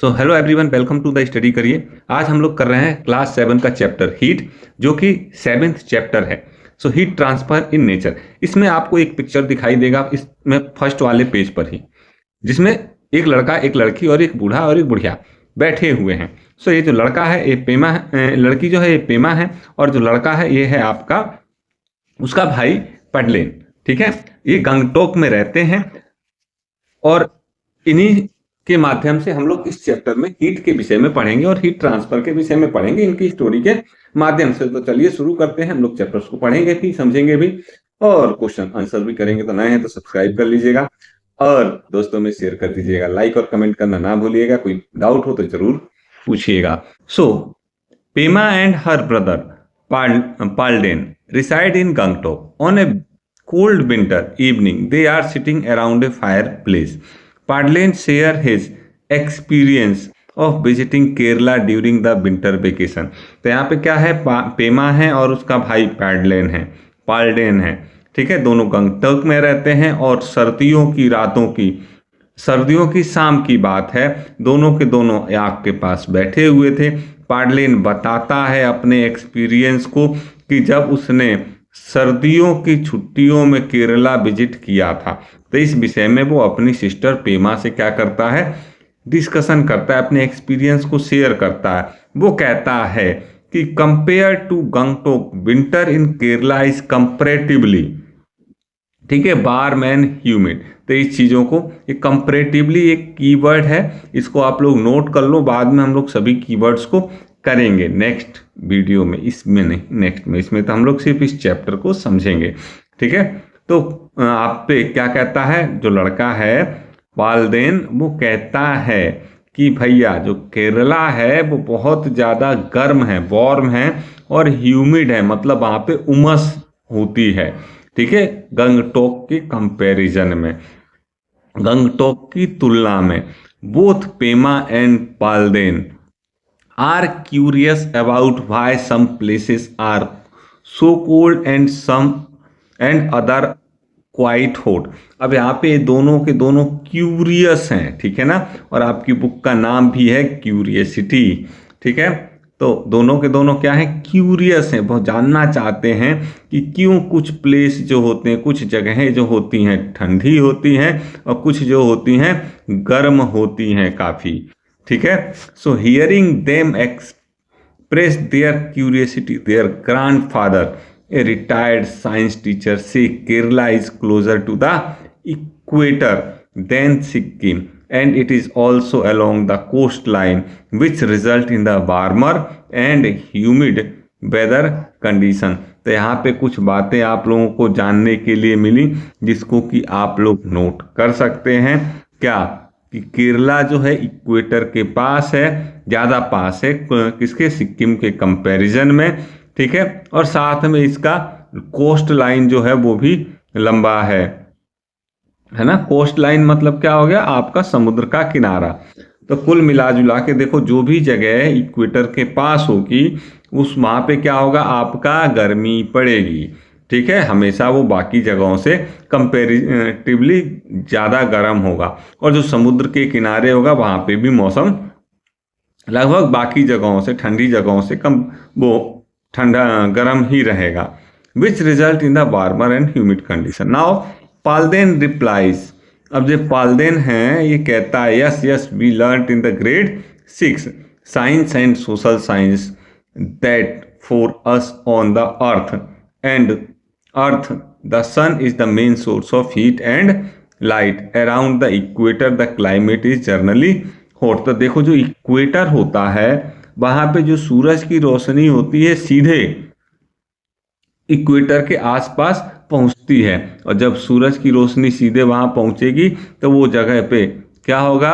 So hello everyone, welcome to the study करिए। आज हम लोग कर रहे हैं क्लास 7 का चैप्टर हीट, जो कि 7th चैप्टर है। So heat transfer in nature. इसमें आपको एक पिक्चर दिखाई देगा इसमें फर्स्ट वाले पेज पर ही, जिसमें एक लड़का, एक लड़की और एक बूढ़ा और एक बुढ़िया बैठे हुए हैं। सो ये जो लड़का है ये पेमा है, लड़की जो है ये पेमा है, और जो लड़का है ये है आपका उसका भाई पडलेन। ठीक है, ये गंगटोक में रहते हैं और इन्हीं के माध्यम से हम लोग इस चैप्टर में हीट के विषय में पढ़ेंगे और हीट ट्रांसफर के विषय में पढ़ेंगे, इनकी स्टोरी के माध्यम से। तो चलिए शुरू करते हैं। हम लोग चैप्टर्स को पढ़ेंगे भी, समझेंगे भी और क्वेश्चन आंसर भी करेंगे। तो नए हैं तो सब्सक्राइब कर लीजिएगा और दोस्तों में शेयर कर दीजिएगा। लाइक और कमेंट करना ना भूलिएगा। कोई डाउट हो तो जरूर पूछिएगा। So Pema and her brother Palden reside in Gangtok. On a cold winter evening, they are sitting around a fireplace. Padlen share his experience of visiting Kerala during the winter vacation. तो यहाँ पे क्या है, पेमा है और उसका भाई पाल्डेन है। ठीक है, दोनों गंगटोक में रहते हैं और सर्दियों की शाम की बात है, दोनों के दोनों आग के पास बैठे हुए थे। पाडलेन बताता है अपने एक्सपीरियंस को कि जब उसने सर्दियों की छुट्टियों में केरला विजिट किया था, तो इस विषय में वो अपनी सिस्टर पेमा से क्या करता है, डिस्कशन करता है, अपने एक्सपीरियंस को शेयर करता है। वो कहता है कि compare to Gangtok, winter in Kerala is comparatively, ठीक है, वार्म एंड ह्यूमिड। तो इस चीज़ों को, ये कंपैरेटिवली एक कीवर्ड है, इसको आप लोग नोट कर लो। बाद में हम लोग सभी कीवर्ड्स को करेंगे नेक्स्ट वीडियो में, इसमें नहीं, नेक्स्ट में। इसमें तो हम लोग सिर्फ इस चैप्टर को समझेंगे। ठीक है, तो आप पे क्या कहता है, जो लड़का है पाल्डेन, वो कहता है कि भैया जो केरला है वो बहुत ज़्यादा गर्म है, वार्म है और ह्यूमिड है, मतलब वहाँ पे उमस होती है। ठीक है, गंगटोक के कंपैरिजन में, गंगटोक की तुलना में। Both Pema and Palden are curious about why some places are so cold and other quite hot. अब यहाँ पे दोनों के दोनों क्यूरियस हैं, ठीक है ना, और आपकी बुक का नाम भी है क्यूरियसिटी। ठीक है, तो दोनों के दोनों क्या हैं, क्यूरियस हैं, बहुत जानना चाहते हैं कि क्यों कुछ प्लेस जो होते हैं, कुछ जगहें जो होती हैं ठंडी होती हैं और कुछ जो होती हैं गर्म होती हैं काफ़ी। ठीक है, so hearing them express their curiosity, their grandfather, a retired science teacher, say Kerala is closer to the equator than Sikkim and it is also along the coastline, which result in the warmer and humid weather condition. तो यहाँ पे कुछ बातें आप लोगों को जानने के लिए मिली, जिसको कि आप लोग नोट कर सकते हैं। क्या कि केरला जो है इक्वेटर के पास है, ज़्यादा पास है किसके, सिक्किम के कंपैरिजन में। ठीक है, और साथ में इसका कोस्ट लाइन जो है वो भी लंबा है ना। कोस्ट लाइन मतलब क्या हो गया, आपका समुद्र का किनारा। तो कुल मिला जुला के देखो, जो भी जगह इक्वेटर के पास होगी उस वहाँ पे क्या होगा, आपका गर्मी पड़ेगी। ठीक है, हमेशा वो बाकी जगहों से कंपैरेटिवली ज़्यादा गर्म होगा, और जो समुद्र के किनारे होगा वहाँ पे भी मौसम लगभग बाकी जगहों से, ठंडी जगहों से कम वो ठंडा गर्म ही रहेगा। Which result in the warmer and humid condition. Now Palden replies, अब जो पाल्डेन है ये कहता है, yes yes we learn in the grade 6 science and social science that for us on the earth the sun is the main source of heat and light. Around the equator the climate is generally hot. तो देखो, जो equator होता है वहाँ पे जो सूरज की रोशनी होती है सीधे इक्वेटर के आसपास पहुंचती है, और जब सूरज की रोशनी सीधे वहां पहुंचेगी तो वो जगह पे क्या होगा,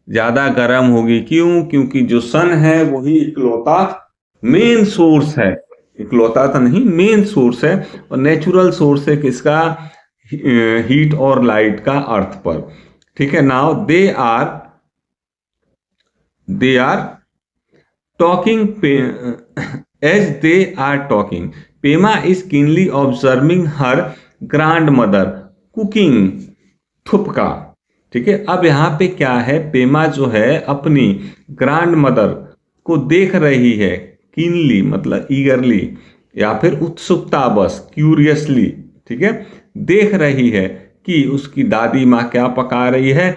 ज़्यादा गर्म होगी। क्यों? क्योंकि जो सन है वही इकलौता मेन सोर्स है, इकलौता तो नहीं, मेन सोर्स है, और नेचुरल सोर्स है किसका, हीट और लाइट का अर्थ पर। ठीक है, now they are talking as they are talking, Pema is keenly observing her grandmother cooking thupka ठीक है। अब यहाँ पे क्या है, पेमा जो है अपनी ग्रैंड मदर को देख रही है, कीनली मतलब ईगरली, या फिर उत्सुकता बस, क्यूरियसली, ठीक है, देख रही है कि उसकी दादी माँ क्या पका रही है,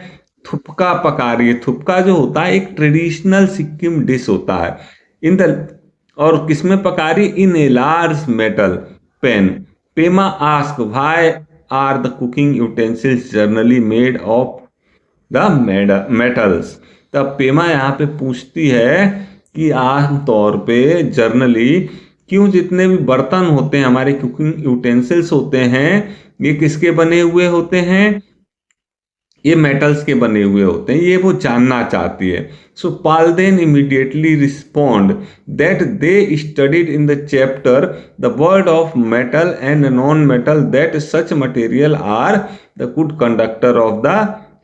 थुपका पका रही है। थुपका जो होता है एक ट्रेडिशनल सिक्किम डिश होता है। इन द और किसमें पका रही, in a large metal pan. Pema ask why are the cooking utensils generally made of the metals. तब पेमा यहाँ पे पूछती है कि आमतौर पे जर्नली क्यों जितने भी बर्तन होते हैं, हमारे कुकिंग यूटेंसिल्स होते हैं, ये किसके बने हुए होते हैं, ये मेटल्स के बने हुए होते हैं, ये वो जानना चाहती है। So Palden immediately respond that they studied in the chapter the word of metal and non metal that such material are the good conductor of the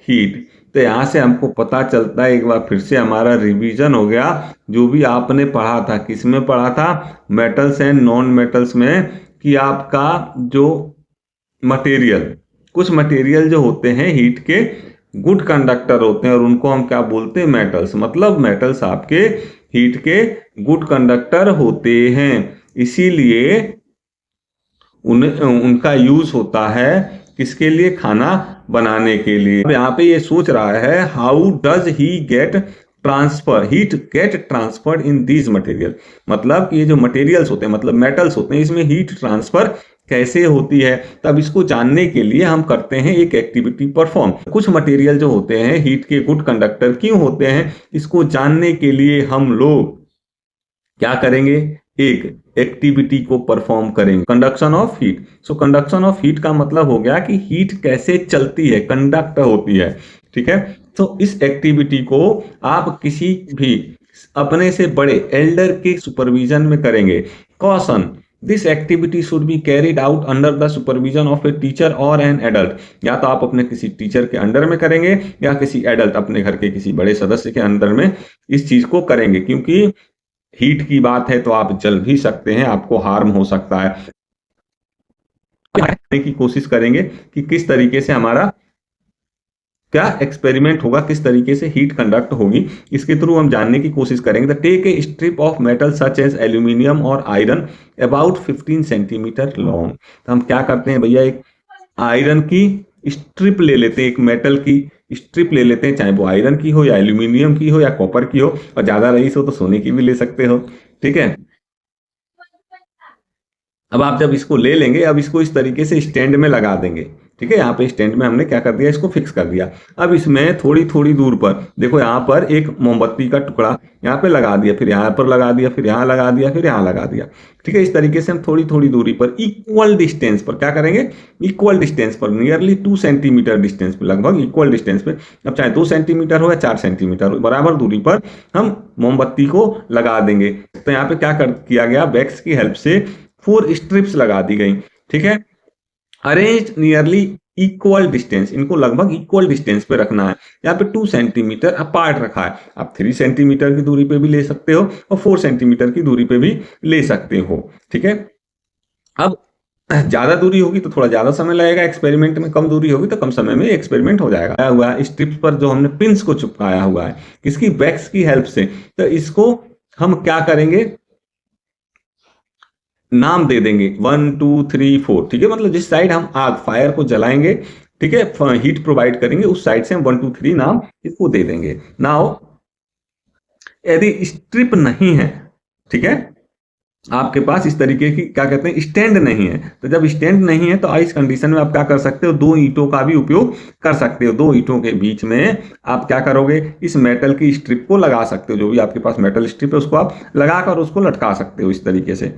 heat. तो यहाँ से हमको पता चलता है, एक बार फिर से हमारा रिवीजन हो गया, जो भी आपने पढ़ा था, किसमें पढ़ा था, मेटल्स एंड नॉन मेटल्स में, कि आपका जो मटेरियल, कुछ मटेरियल जो होते हैं हीट के गुड कंडक्टर होते हैं, और उनको हम क्या बोलते हैं, मेटल्स। मतलब मेटल्स आपके हीट के गुड कंडक्टर होते हैं, इसीलिए उनका यूज होता है किसके लिए, खाना बनाने के लिए। अब यहाँ पे ये सोच रहा है, how does he get transfer, heat get transferred in these material. मतलब ये जो मटेरियल्स होते हैं, मतलब मेटल्स होते हैं, इसमें हीट ट्रांसफर कैसे होती है। तब इसको जानने के लिए हम करते हैं एक एक्टिविटी परफॉर्म। कुछ मटेरियल जो होते हैं हीट के गुड कंडक्टर क्यों होते हैं, इसको जानने के लिए हम लोग क्या करेंगे, एक एक्टिविटी को परफॉर्म करेंगे, conduction of heat. So conduction of heat का मतलब हो गया कि हीट कैसे चलती है, कंडक्ट होती है, ठीक है। तो इस एक्टिविटी को आप किसी भी अपने से बड़े एल्डर के सुपरविजन में करेंगे। Caution, this activity should be carried out under the supervision of a teacher और एन एडल्ट। या तो आप अपने किसी टीचर के अंडर में करेंगे, या किसी एडल्ट, अपने घर के किसी बड़े सदस्य के अंदर में इस चीज को करेंगे, क्योंकि हीट की बात है तो आप जल भी सकते हैं, आपको हार्म हो सकता है। की कोशिश करेंगे कि किस तरीके से हमारा क्या एक्सपेरिमेंट होगा, किस तरीके से हीट कंडक्ट होगी, इसके थ्रू हम जानने की कोशिश करेंगे। Take a strip of metal such as aluminium और आयरन अबाउट 15 सेंटीमीटर लॉन्ग। तो हम क्या करते हैं भैया, एक आयरन की स्ट्रिप ले लेते हैं, एक मेटल की स्ट्रिप ले लेते हैं, चाहे वो आयरन की हो या एल्यूमिनियम की हो या कॉपर की हो, और ज्यादा रईस हो तो सोने की भी ले सकते हो, ठीक है। अब आप जब इसको ले लेंगे, अब इसको इस तरीके से स्टैंड में लगा देंगे, ठीक है। यहाँ पे स्टैंड में हमने क्या कर दिया, इसको फिक्स कर दिया। अब इसमें थोड़ी थोड़ी दूर पर देखो, यहाँ पर एक मोमबत्ती का टुकड़ा यहाँ पे लगा दिया, फिर यहाँ पर लगा दिया, फिर यहाँ लगा दिया, फिर यहाँ लगा दिया, ठीक है। इस तरीके से हम थोड़ी थोड़ी दूरी पर इक्वल डिस्टेंस पर क्या करेंगे, इक्वल डिस्टेंस पर, नियरली 2 सेंटीमीटर डिस्टेंस पर, लगभग इक्वल डिस्टेंस पे, अब चाहे 2 सेंटीमीटर हो या 4 सेंटीमीटर हो, बराबर दूरी पर हम मोमबत्ती को लगा देंगे। तो यहाँ पे क्या किया गया, वैक्स की हेल्प से 4 स्ट्रिप्स लगा दी गई, ठीक है। अरेंज नियरली इक्वल डिस्टेंस, इनको लगभग इक्वल डिस्टेंस पे रखना है। यहाँ पे 2 सेंटीमीटर अपार्ट रखा है, आप 3 सेंटीमीटर की दूरी पे भी ले सकते हो और 4 सेंटीमीटर की दूरी पे भी ले सकते हो, ठीक है। अब ज्यादा दूरी होगी तो थोड़ा ज्यादा समय लगेगा एक्सपेरिमेंट में, कम दूरी होगी तो कम समय में एक्सपेरिमेंट हो जाएगा। आया हुआ है स्ट्रिप्स पर जो हमने पिंस को चिपकाया हुआ है, किसकी, वैक्स की हेल्प से। तो इसको हम क्या करेंगे, नाम दे देंगे 1 2 3 4, ठीक है। मतलब जिस साइड हम आग फायर को जलाएंगे, ठीक है, हीट प्रोवाइड करेंगे, उस साइड से हम 1 2 3 नाम इसको दे देंगे। नाउ यदि स्ट्रिप नहीं है, ठीक है, आपके पास इस तरीके की क्या कहते हैं, स्टैंड नहीं है, तो जब स्टैंड नहीं है तो इस कंडीशन में आप क्या कर सकते हो, 2 ईंटों का भी उपयोग कर सकते हो। 2 ईंटों के बीच में आप क्या करोगे, इस मेटल की स्ट्रिप को लगा सकते हो, जो भी आपके पास मेटल स्ट्रिप है उसको आप लगाकर उसको लटका सकते हो इस तरीके से।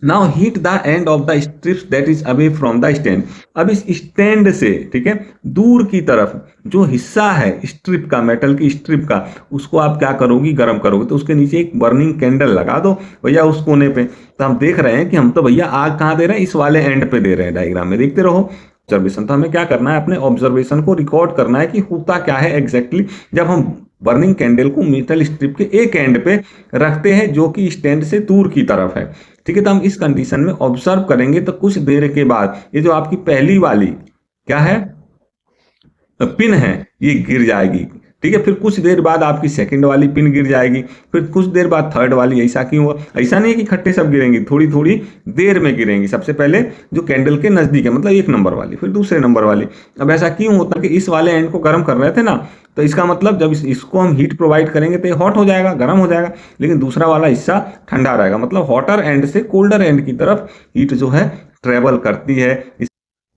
Now heat the end of the strips that is away from the stand. अब इस स्टैंड से, ठीक है, दूर की तरफ जो हिस्सा है स्ट्रिप का, मेटल की स्ट्रिप का, उसको आप क्या करोगी, गर्म करोगे। तो उसके नीचे एक बर्निंग कैंडल लगा दो भैया उस कोने पे। तो हम देख रहे हैं कि हम तो भैया आग कहाँ दे रहे हैं, इस वाले एंड पे दे रहे हैं, डायग्राम में देखते रहो। ऑब्जर्वेशन, तो हमें क्या करना है, अपने ऑब्जर्वेशन को रिकॉर्ड करना है कि होता क्या है एग्जैक्टली जब हम बर्निंग कैंडल को मेटल स्ट्रिप के एक एंड पे रखते हैं जो कि स्टैंड से दूर की तरफ है, ठीक है। तो हम इस कंडीशन में ऑब्जर्व करेंगे तो कुछ देर के बाद ये जो आपकी पहली वाली क्या है, पिन है ये गिर जाएगी। ठीक है, फिर कुछ देर बाद आपकी सेकंड वाली पिन गिर जाएगी, फिर कुछ देर बाद थर्ड वाली। ऐसा क्यों हुआ? ऐसा नहीं है कि इकट्ठे सब गिरेंगी, थोड़ी थोड़ी देर में गिरेंगी। सबसे पहले जो कैंडल के नजदीक है, मतलब 1 नंबर वाली, फिर दूसरे नंबर वाली। अब ऐसा क्यों होता है कि इस वाले एंड को गर्म कर रहे थे ना, तो इसका मतलब जब इसको हम हीट प्रोवाइड करेंगे तो ये हॉट हो जाएगा, गर्म हो जाएगा, लेकिन दूसरा वाला हिस्सा ठंडा रहेगा। मतलब हॉटर एंड से कोल्डर एंड की तरफ हीट जो है ट्रेवल करती है।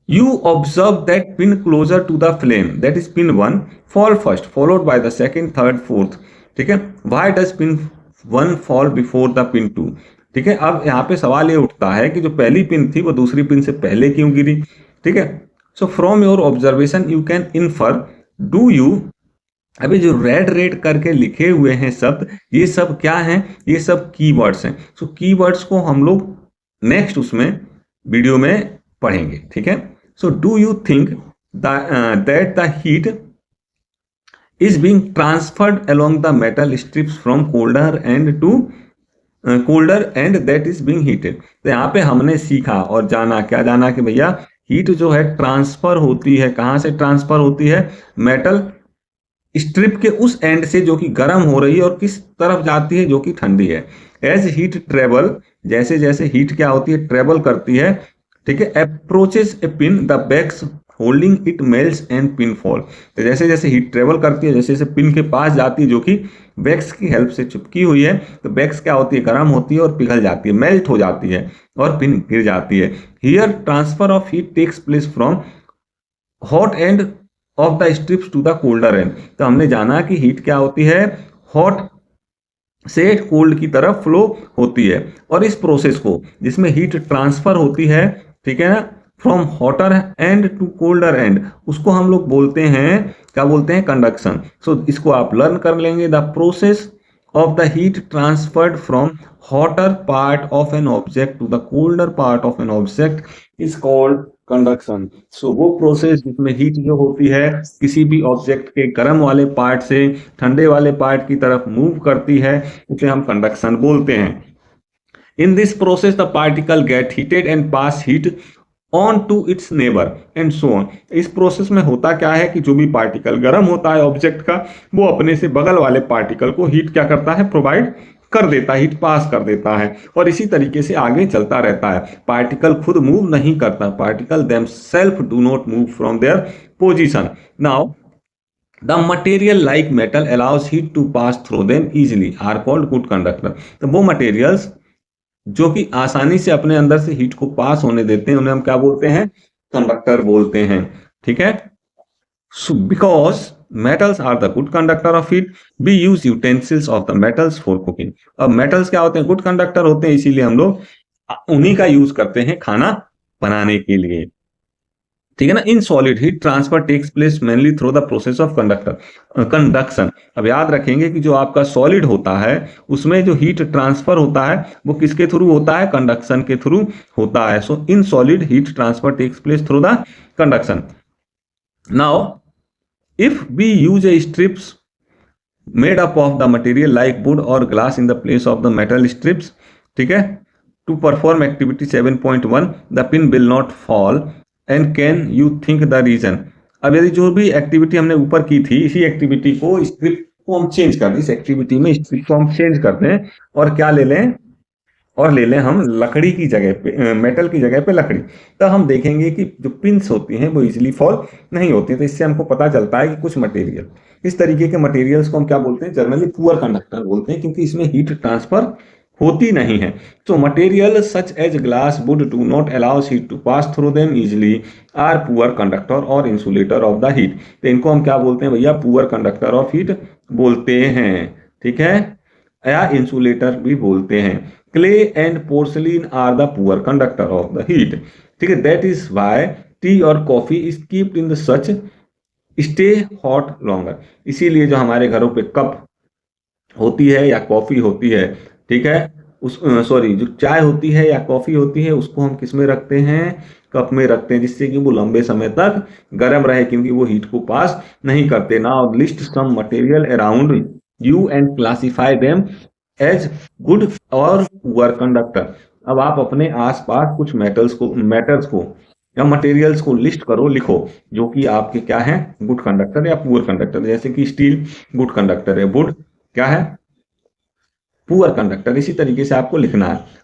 You observe that pin closer to the flame, that is pin 1, fall first, followed by the second, third, fourth. ठीक है, why does pin 1 fall before the pin 2? ठीक है, अब यहाँ पे सवाल ये उठता है कि जो पहली पिन थी वो दूसरी पिन से पहले क्यों गिरी? ठीक है, so from your observation you can infer, do you, अभी जो रेड रेड करके लिखे हुए हैं शब्द, ये सब क्या हैं? ये सब कीवर्ड्स हैं। सो कीवर्ड्स को हम लोग नेक्स्ट उसमें वीडियो में पढ़ेंगे। ठीक है, so do you think that the heat is being transferred along the metal strips from colder end to colder end that is being heated? तो यहाँ पे हमने सीखा और जाना, क्या जाना कि भैया हीट जो है ट्रांसफर होती है, कहाँ से ट्रांसफर होती है? मेटल स्ट्रिप के उस एंड से जो कि गर्म हो रही है, और किस तरफ जाती है? जो कि ठंडी है। एज हीट ट्रेवल, जैसे जैसे हीट क्या होती है? ट्रेवल करती है। ठीक है, approaches a pin the backs holding it melts and pin fall. तो जैसे जैसे हीट ट्रेवल करती है, जैसे जैसे पिन के पास जाती है जो कि बैक्स की हेल्प से चिपकी हुई है, तो बैक्स क्या होती है? गर्म होती है और पिघल जाती है, मेल्ट हो जाती है और पिन गिर जाती है। Here transfer of heat takes place from hot end of the strips to the colder end. तो हमने जाना कि हीट क्या होती है? हॉट से कोल्ड की तरफ फ्लो होती है, और इस प्रोसेस को जिसमें हीट ट्रांसफर होती है, ठीक है ना, from hotter end to colder end, उसको हम लोग बोलते हैं, क्या बोलते हैं? कंडक्शन। सो इसको आप लर्न कर लेंगे। The process of the heat transferred from hotter part of an object to the colder part of an object is called conduction. So वो प्रोसेस जिसमें हीट जो होती है किसी भी ऑब्जेक्ट के गर्म वाले पार्ट से ठंडे वाले पार्ट की तरफ मूव करती है, उसे हम कंडक्शन बोलते हैं। In this process the particle get heated and pass heat on to its neighbour and so on. इस प्रोसेस में होता क्या है कि जो भी पार्टिकल गर्म होता है ऑब्जेक्ट का, वो अपने से बगल वाले पार्टिकल को हीट क्या करता है? प्रोवाइड कर देता है, हीट पास कर देता है, और इसी तरीके से आगे चलता रहता है। पार्टिकल खुद मूव नहीं करता, particle themselves do not move from their position. Now the material like metal allows heat to pass through them easily are called good conductor. तो वो मटेरियल्स जो कि आसानी से अपने अंदर से हीट को पास होने देते हैं, उन्हें हम क्या बोलते हैं? कंडक्टर बोलते हैं। ठीक है, so because metals are the good conductor of heat, we use utensils of the metals for cooking। अब metals क्या होते हैं? गुड कंडक्टर होते हैं, इसीलिए हम लोग उन्हीं का यूज करते हैं खाना बनाने के लिए। ठीक है ना। In solid heat transfer takes place mainly through the process of conduction. अब याद रखेंगे कि जो आपका सॉलिड होता है उसमें जो हीट ट्रांसफर होता है वो किसके थ्रू होता है? कंडक्शन के थ्रू होता है। So in solid heat transfer takes place through the conduction. Now if we use a strips made up of the material like wood or glass in the place of the metal strips, ठीक है, to perform activity 7.1 the pin will not fall and can you think the reason। अब यदि जो भी activity हमने ऊपर की थी, इसी एक्टिविटी को स्ट्रिप को हम चेंज कर दें, इस एक्टिविटी में स्ट्रिप को हम चेंज कर दें और क्या ले लें? और ले लें हम लकड़ी की जगह पे, मेटल की जगह पे लकड़ी, तो हम देखेंगे कि जो पिंस होती हैं वो इजीली फॉल नहीं होती। तो इससे हमको पता चलता है कि कुछ मटेरियल, इस तरीके के मटेरियल्स को हम क्या बोलते हैं? जनरली पुअर कंडक्टर बोलते हैं, क्योंकि इसमें हीट ट्रांसफर होती नहीं है। तो material such as glass wood do not allows heat to pass through them easily are poor conductor और इंसुलेटर ऑफ द हीट। तो इनको हम क्या बोलते हैं भैया? पुअर कंडक्टर ऑफ हीट बोलते हैं। ठीक है, या इंसुलेटर भी बोलते हैं। Clay and porcelain are the poor conductor of the heat. ठीक है, दैट इज वाई टी और coffee is keeped in the such stay hot longer. इसीलिए जो हमारे घरों पे कप होती है या कॉफी होती है, ठीक है, उस सॉरी जो चाय होती है या कॉफी होती है, उसको हम किस में रखते हैं? कप में रखते हैं, जिससे कि वो लंबे समय तक गर्म रहे, क्योंकि वो हीट को पास नहीं करते। Now list some material around you and classify them as good और पुअर कंडक्टर। अब आप अपने आसपास कुछ मैटर्स को या मटेरियल्स को लिस्ट करो, लिखो जो कि आपके क्या है, गुड कंडक्टर या पुअर कंडक्टर। जैसे कि स्टील गुड कंडक्टर है, वुड क्या है, पुअर कंडक्टर। इसी तरीके से आपको लिखना है।